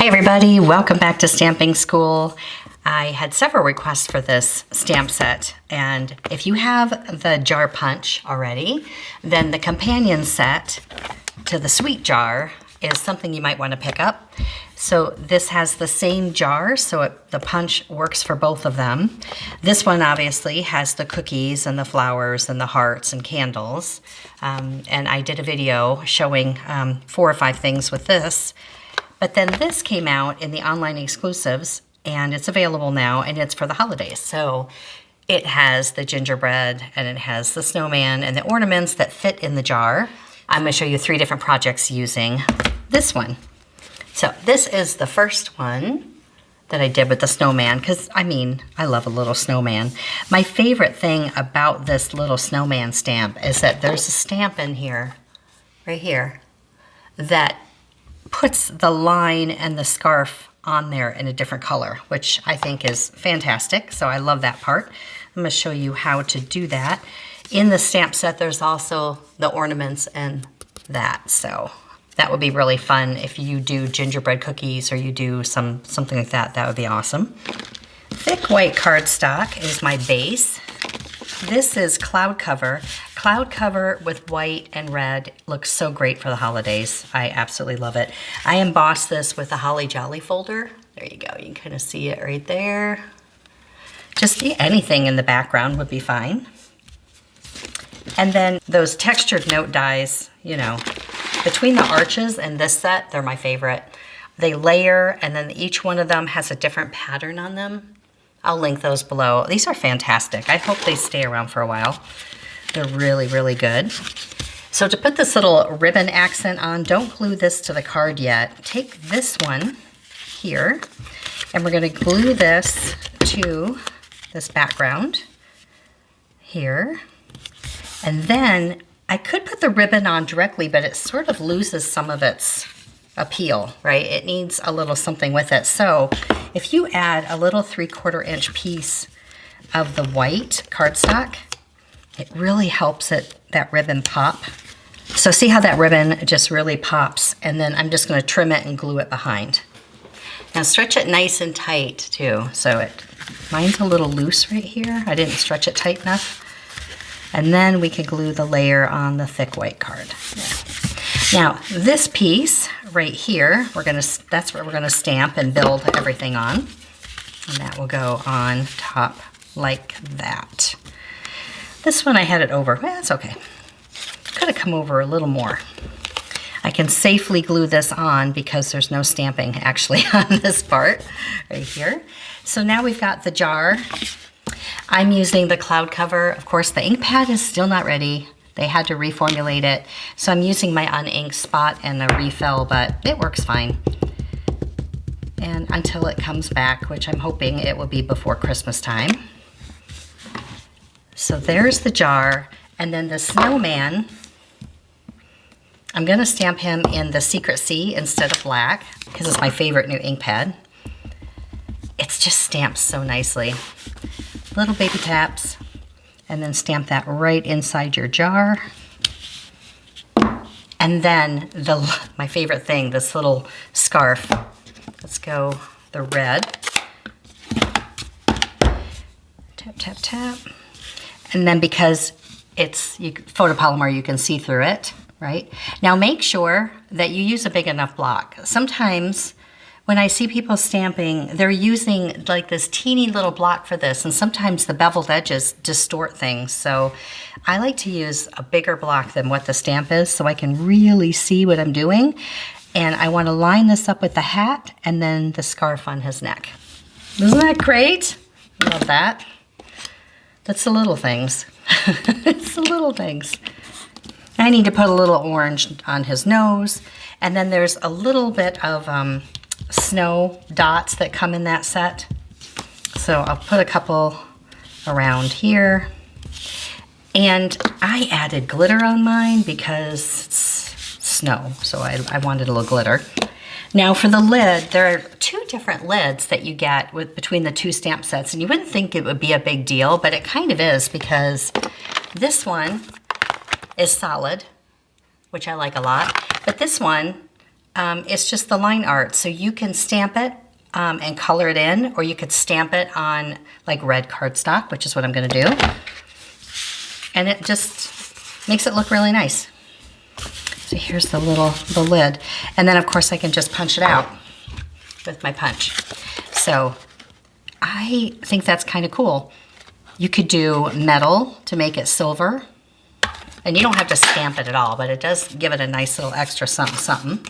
Hi everybody, welcome back to Stamping School. I had several requests for this stamp set, and if you have the jar punch already, then the companion set to the sweet jar is something you might want to pick up. So this has the same jar, so the punch works for both of them. This one obviously has the cookies and the flowers and the hearts and candles. And I did a video showing 4 or 5 things with this. But then this came out in the online exclusives, and it's available now, and it's for the holidays. So it has the gingerbread, and it has the snowman, and the ornaments that fit in the jar. I'm gonna show you 3 different projects using this one. So this is the first one that I did with the snowman, because I mean, I love a little snowman. My favorite thing about this little snowman stamp is that there's a stamp in here, right here, that puts the line and the scarf on there in a different color, which I think is fantastic. So I love that part. I'm gonna show you how to do that. In the stamp set, there's also the ornaments and that. So that would be really fun if you do gingerbread cookies or you do something like that. That would be awesome. Thick white cardstock is my base. This is cloud cover. Cloud cover with white and red looks so great for the holidays. I absolutely love it. I embossed this with a Holly Jolly folder. There you go, you can kind of see it right there. Just anything in the background would be fine. And then those textured note dies, you know, between the arches and this set, they're my favorite. They layer, and then each one of them has a different pattern on them. I'll link those below. These are fantastic. I hope they stay around for a while. They're really, really good. So to put this little ribbon accent on, don't glue this to the card yet. Take this one here, and we're gonna glue this to this background here. And then I could put the ribbon on directly, but it sort of loses some of its appeal, right? It needs a little something with it. So if you add a little 3/4 inch piece of the white cardstock, it really helps that ribbon pop. So see how that ribbon just really pops, and then I'm just gonna trim it and glue it behind. Now stretch it nice and tight too. So mine's a little loose right here. I didn't stretch it tight enough. And then we can glue the layer on the thick white card. Yeah. Now this piece right here, that's where we're gonna stamp and build everything on. And that will go on top like that. This one I had it over, well, it's okay. Could have come over a little more. I can safely glue this on because there's no stamping actually on this part right here. So now we've got the jar. I'm using the cloud cover. Of course, the ink pad is still not ready. They had to reformulate it. So I'm using my uninked spot and a refill, but it works fine. And until it comes back, which I'm hoping it will be before Christmas time. So there's the jar. And then the snowman, I'm gonna stamp him in the Secret C instead of black because it's my favorite new ink pad. It's just stamped so nicely. Little baby taps, and then stamp that right inside your jar. And then my favorite thing, this little scarf. Let's go the red. Tap, tap, tap. And then because it's photopolymer, you can see through it, right? Now make sure that you use a big enough block. Sometimes when I see people stamping, they're using like this teeny little block for this, and sometimes the beveled edges distort things. So I like to use a bigger block than what the stamp is so I can really see what I'm doing. And I want to line this up with the hat and then the scarf on his neck. Isn't that great? Love that. That's the little things. It's the little things. I need to put a little orange on his nose, and then there's a little bit of snow dots that come in that set. So I'll put a couple around here. And I added glitter on mine because it's snow, so I wanted a little glitter. Now for the lid, there are 2 different lids that you get between the 2 stamp sets, and you wouldn't think it would be a big deal, but it kind of is because this one is solid, which I like a lot, but this one It's just the line art. So you can stamp it and color it in, or you could stamp it on like red cardstock, which is what I'm gonna do. And it just makes it look really nice. So here's the lid. And then of course I can just punch it out with my punch. So I think that's kind of cool. You could do metal to make it silver. And you don't have to stamp it at all, but it does give it a nice little extra something, something.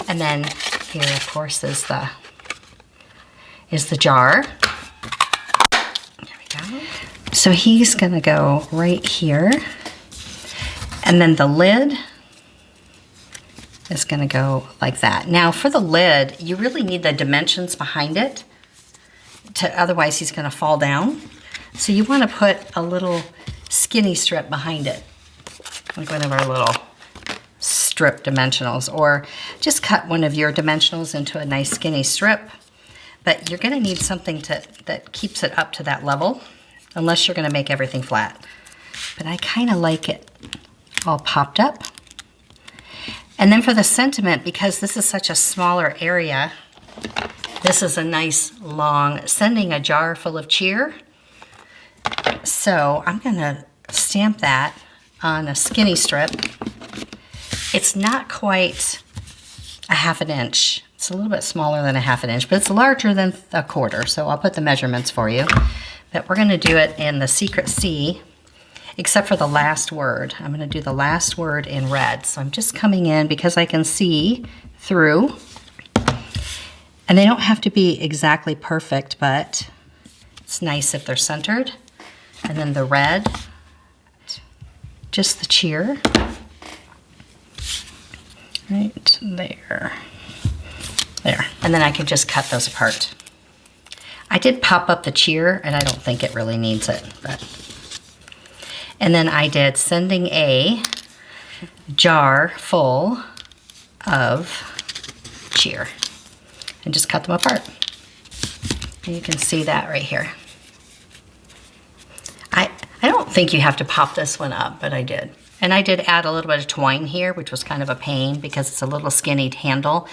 And then here, of course, is the jar. There we go. So he's gonna go right here. And then the lid is gonna go like that. Now for the lid, you really need the dimensions behind it, otherwise he's gonna fall down. So you wanna put a little skinny strip behind it, like one of our little strip dimensionals, or just cut one of your dimensionals into a nice skinny strip. But you're gonna need something that keeps it up to that level, unless you're gonna make everything flat. But I kinda like it all popped up. And then for the sentiment, because this is such a smaller area, this is a nice long, sending a jar full of cheer. So I'm gonna stamp that on a skinny strip. It's not quite a 1/2 inch. It's a little bit smaller than a 1/2 inch, but it's larger than a 1/4. So I'll put the measurements for you. But we're gonna do it in the secret C, except for the last word. I'm gonna do the last word in red. So I'm just coming in because I can see through. And they don't have to be exactly perfect, but it's nice if they're centered. And then the red, just the cheer. Right there. There. And then I can just cut those apart. I did pop up the cheer, and I don't think it really needs it. But. And then I did sending a jar full of cheer. And just cut them apart. And you can see that right here. I don't think you have to pop this one up, but I did. And I did add a little bit of twine here, which was kind of a pain because it's a little skinny handle.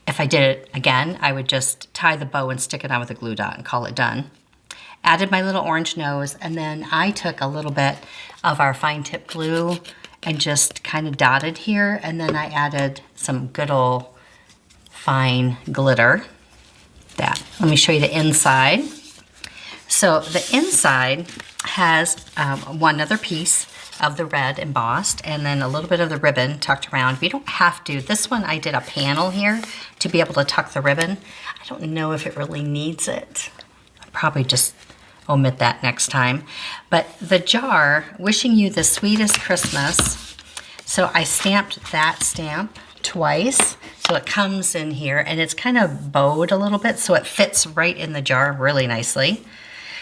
If I did it again, I would just tie the bow and stick it on with a glue dot and call it done. Added my little orange nose, and then I took a little bit of our fine tip glue and just kind of dotted here, and then I added some good old fine glitter. That. Let me show you the inside. So the inside has one other piece of the red embossed, and then a little bit of the ribbon tucked around. You don't have to. This one I did a panel here to be able to tuck the ribbon. I don't know if it really needs it. I'll probably just omit that next time. But the jar, wishing you the sweetest Christmas. So I stamped that stamp twice. So it comes in here, and it's kind of bowed a little bit, so it fits right in the jar really nicely.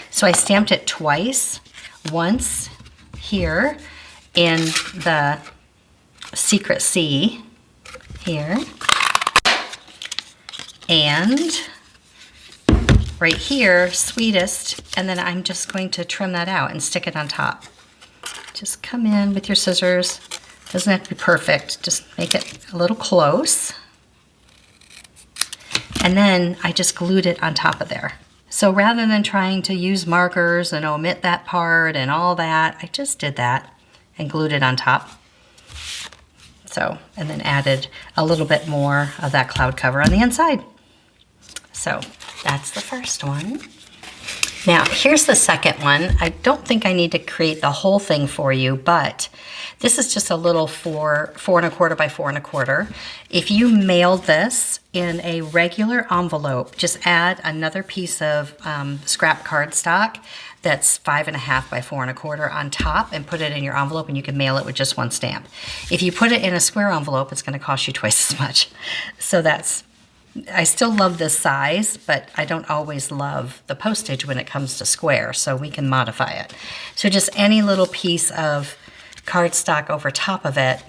So I stamped it twice, once here in the secret C here, and right here, sweetest, and then I'm just going to trim that out and stick it on top. Just come in with your scissors. Doesn't have to be perfect, just make it a little close. And then I just glued it on top of there. So rather than trying to use markers and omit that part and all that, I just did that and glued it on top. So, and then added a little bit more of that cloud cover on the inside. So that's the first one. Now here's the second one. I don't think I need to create the whole thing for you, but this is just a little 4 1/4 by 4 1/4. If you mailed this in a regular envelope, just add another piece of scrap cardstock that's 5 1/2 by 4 1/4 on top and put it in your envelope, and you can mail it with just one stamp. If you put it in a square envelope, it's going to cost you twice as much. So I still love this size, but I don't always love the postage when it comes to square, so we can modify it. So just any little piece of cardstock over top of it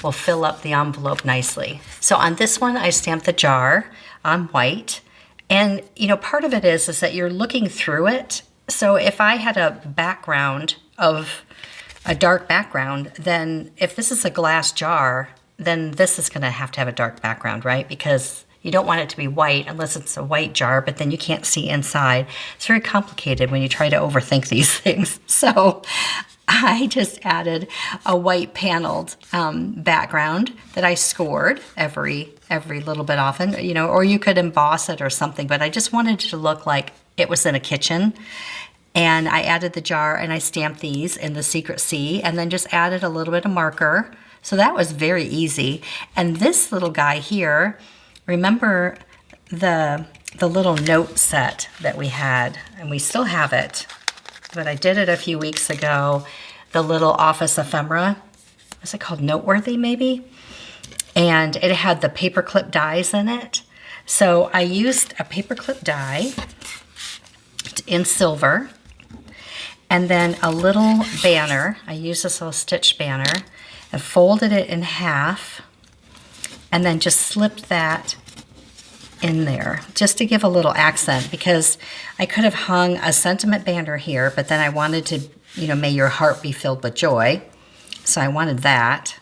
will fill up the envelope nicely. So on this one, I stamped the jar on white. And you know, part of it is that you're looking through it. So if I had a background of a dark background, then if this is a glass jar, then this is going to have a dark background, right? Because you don't want it to be white unless it's a white jar, but then you can't see inside. It's very complicated when you try to overthink these things. So I just added a white paneled background that I scored every little bit often, you know, or you could emboss it or something, but I just wanted it to look like it was in a kitchen. And I added the jar and I stamped these in the Secret C and then just added a little bit of marker. So that was very easy. And this little guy here, remember the little note set that we had, and we still have it, but I did it a few weeks ago, the little office ephemera. Was it called Noteworthy maybe? And it had the paperclip dies in it. So I used a paperclip die in silver, and then a little banner. I used this little stitch banner and folded it in half and then just slipped that in there just to give a little accent, because I could have hung a sentiment banner here, but then I wanted to, you know, may your heart be filled with joy. So I wanted that.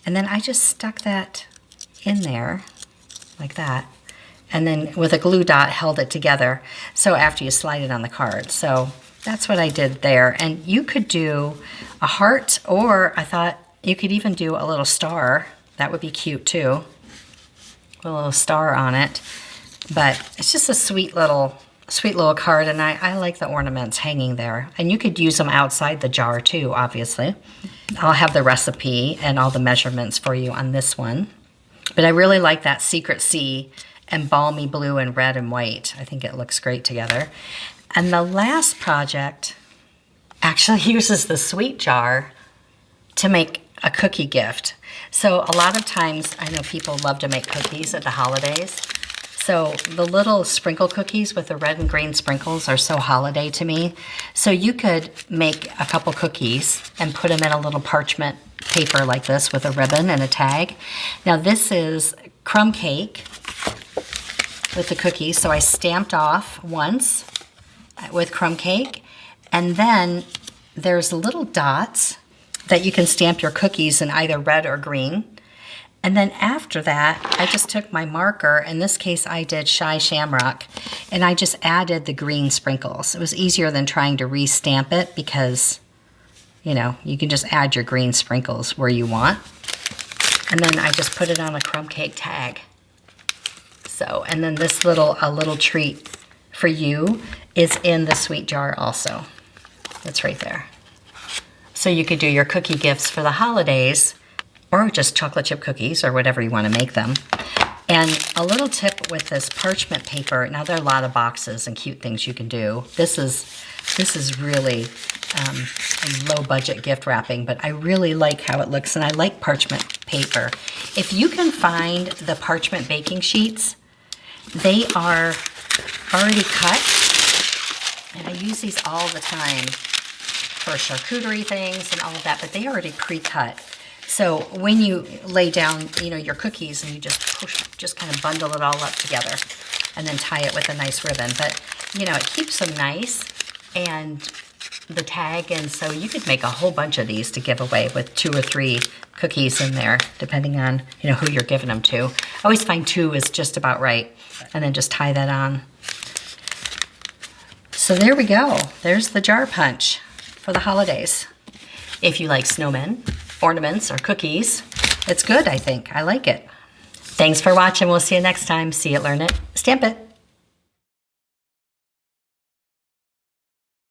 And then I just stuck that in there like that. And then with a glue dot held it together. So after you slide it on the card. So that's what I did there. And you could do a heart, or I thought you could even do a little star. That would be cute too. A little star on it. But it's just a sweet little card, and I like the ornaments hanging there. And you could use them outside the jar too, obviously. I'll have the recipe and all the measurements for you on this one. But I really like that Secret C and balmy blue and red and white. I think it looks great together. And the last project actually uses the sweet jar to make a cookie gift. So a lot of times, I know people love to make cookies at the holidays. So the little sprinkle cookies with the red and green sprinkles are so holiday to me. So you could make a couple cookies and put them in a little parchment paper like this with a ribbon and a tag. Now this is crumb cake with the cookies. So I stamped off once with crumb cake, and then there's little dots that you can stamp your cookies in either red or green. And then after that, I just took my marker, in this case I did Shy Shamrock, and I just added the green sprinkles. It was easier than trying to re-stamp it because, you know, you can just add your green sprinkles where you want. And then I just put it on a crumb cake tag. So, and then this a little treat for you is in the sweet jar also. It's right there. So you could do your cookie gifts for the holidays, or just chocolate chip cookies or whatever you want to make them. And a little tip with this parchment paper, now there are a lot of boxes and cute things you can do. This is really low budget gift wrapping, but I really like how it looks, and I like parchment paper. If you can find the parchment baking sheets, they are already cut, and I use these all the time for charcuterie things and all of that, but they are already pre-cut. So when you lay down, you know, your cookies and you just kind of bundle it all up together and then tie it with a nice ribbon. But, you know, it keeps them nice, and the tag, and so you could make a whole bunch of these to give away with 2 or 3 cookies in there, depending on, you know, who you're giving them to. I always find 2 is just about right, and then just tie that on. So there we go. There's the jar punch for the holidays. If you like snowmen, ornaments, or cookies, it's good, I think. I like it. Thanks for watching. We'll see you next time. See it, learn it, stamp it.